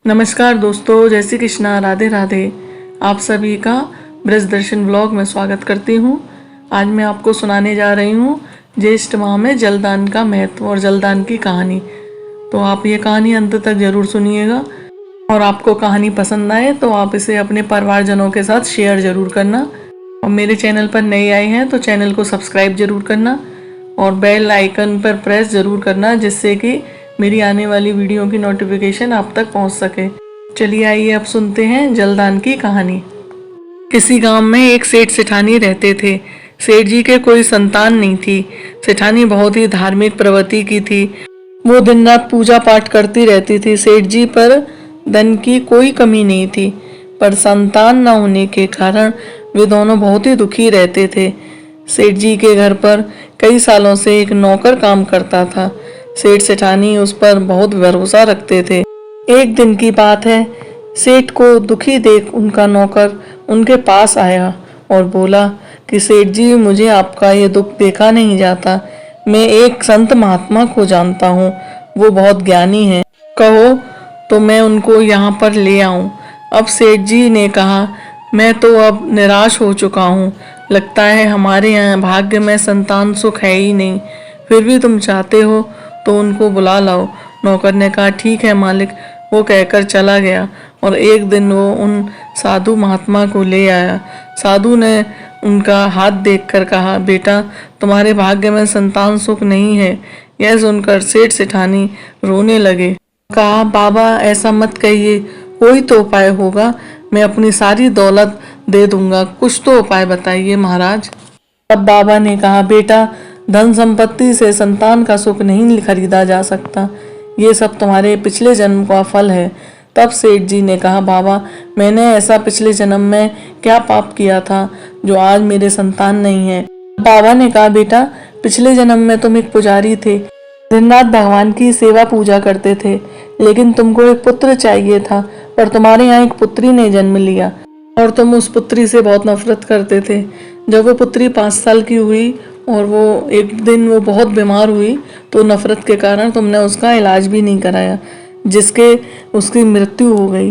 नमस्कार दोस्तों, जय श्री कृष्णा, राधे राधे। आप सभी का ब्रज दर्शन व्लॉग में स्वागत करती हूँ। आज मैं आपको सुनाने जा रही हूँ ज्येष्ठ माह में जलदान का महत्व और जलदान की कहानी। तो आप ये कहानी अंत तक जरूर सुनिएगा और आपको कहानी पसंद आए तो आप इसे अपने परिवारजनों के साथ शेयर जरूर करना। और मेरे चैनल पर नए आए हैं तो चैनल को सब्सक्राइब जरूर करना और बेल आइकन पर प्रेस जरूर करना, जिससे कि मेरी आने वाली वीडियो की नोटिफिकेशन आप तक पहुंच सके। चलिए आइए अब सुनते हैं जलदान की कहानी। किसी गांव में एक सेठ सेठानी रहते थे। सेठ जी के कोई संतान नहीं थी। सेठानी बहुत ही धार्मिक प्रवृत्ति की थी। वो दिन रात पूजा पाठ करती रहती थी। सेठ जी पर धन की कोई कमी नहीं थी, पर संतान न होने के कारण वे दोनों बहुत ही दुखी रहते थे। सेठ जी के घर पर कई सालों से एक नौकर काम करता था। सेठ सेठानी उस पर बहुत भरोसा रखते थे। एक दिन की बात है, सेठ को दुखी देख उनका नौकर उनके पास आया और बोला कि सेठ जी, मुझे आपका ये दुख देखा नहीं जाता। मैं एक संत महात्मा को जानता हूँ, वो बहुत ज्ञानी है। कहो तो मैं उनको यहाँ पर ले आऊँ। अब सेठ जी ने कहा, मैं तो अब निराश हो चुका हूँ। लगता है हमारे यहाँ भाग्य में संतान सुख है ही नहीं। फिर भी तुम चाहते हो तो उनको बुला लाओ। नौकर ने कहा, ठीक है मालिक। वो कहकर चला गया और एक दिन वो उन साधु महात्मा को ले आया। साधु ने उनका हाथ देखकर कहा, बेटा, तुम्हारे भाग्य में संतान सुख नहीं है। यह सुनकर सेठ सेठानी रोने लगे। कहा, बाबा ऐसा मत कहिए, कोई तो उपाय होगा। मैं अपनी सारी दौलत दे दूंगा, कुछ तो उपाय बताइए महाराज। अब बाबा ने कहा, बेटा, धन संपत्ति से संतान का सुख नहीं खरीदा जा सकता। ये सब तुम्हारे पिछले जन्म का फल है। तब सेठ जी ने कहा, बाबा, मैंने ऐसा पिछले जन्म में क्या पाप किया था जो आज मेरे संतान नहीं है। बाबा ने कहा, बेटा, पिछले जन्म में तुम एक पुजारी थे, दिन रात भगवान की सेवा पूजा करते थे, लेकिन तुमको एक पुत्र चाहिए था, पर तुम्हारे यहाँ एक पुत्री ने जन्म लिया और तुम उस पुत्री से बहुत नफरत करते थे। जब वो पुत्री 5 साल की हुई और वो एक दिन वो बहुत बीमार हुई, तो नफरत के कारण तुमने उसका इलाज भी नहीं कराया, जिसके उसकी मृत्यु हो गई।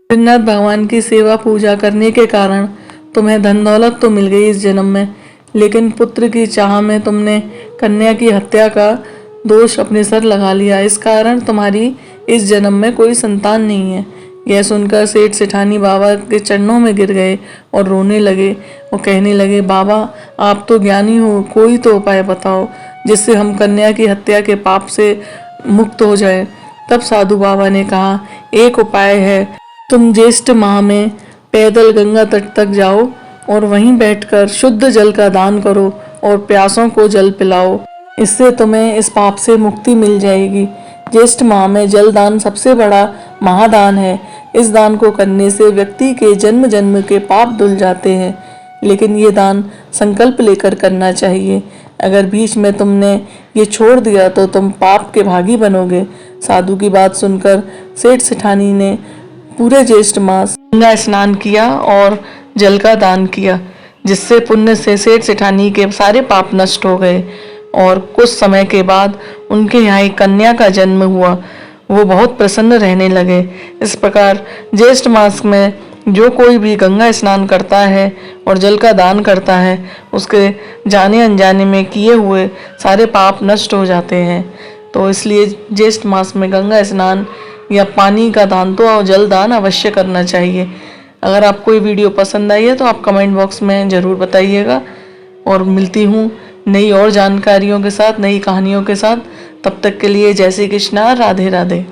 दिन रात भगवान की सेवा पूजा करने के कारण तुम्हें धन दौलत तो मिल गई इस जन्म में, लेकिन पुत्र की चाह में तुमने कन्या की हत्या का दोष अपने सर लगा लिया। इस कारण तुम्हारी इस जन्म में कोई संतान नहीं है। यह सुनकर सेठ सेठानी बाबा के चरणों में गिर गए और रोने लगे और कहने लगे, बाबा, आप तो ज्ञानी हो, कोई तो उपाय बताओ जिससे हम कन्या की हत्या के पाप से मुक्त हो जाए। तब साधु बाबा ने कहा, एक उपाय है। तुम ज्येष्ठ माह में पैदल गंगा तट तक जाओ और वहीं बैठकर शुद्ध जल का दान करो और प्यासों को जल पिलाओ। इससे तुम्हें इस पाप से मुक्ति मिल जाएगी। ज्येष्ठ माह में जल दान सबसे बड़ा महादान है। इस दान को करने से व्यक्ति के जन्म जन्म के पाप धुल जाते हैं, लेकिन ये दान संकल्प लेकर करना चाहिए। अगर बीच में तुमने ये छोड़ दिया तो तुम पाप के भागी बनोगे। साधु की बात सुनकर सेठ सेठानी ने पूरे ज्येष्ठ मास गंगा स्नान किया और जल का दान किया, जिससे पुण्य से सेठ सेठानी के सारे पाप नष्ट हो गए। और कुछ समय के बाद उनके यहाँ एक कन्या का जन्म हुआ। वो बहुत प्रसन्न रहने लगे। इस प्रकार ज्येष्ठ मास में जो कोई भी गंगा स्नान करता है और जल का दान करता है, उसके जाने अनजाने में किए हुए सारे पाप नष्ट हो जाते हैं। तो इसलिए ज्येष्ठ मास में गंगा स्नान या पानी का दान तो जल दान अवश्य करना चाहिए। अगर आपको ये वीडियो पसंद आई है तो आप कमेंट बॉक्स में ज़रूर बताइएगा। और मिलती हूँ नई और जानकारियों के साथ, नई कहानियों के साथ। तब तक के लिए जय श्री कृष्णा, राधे राधे।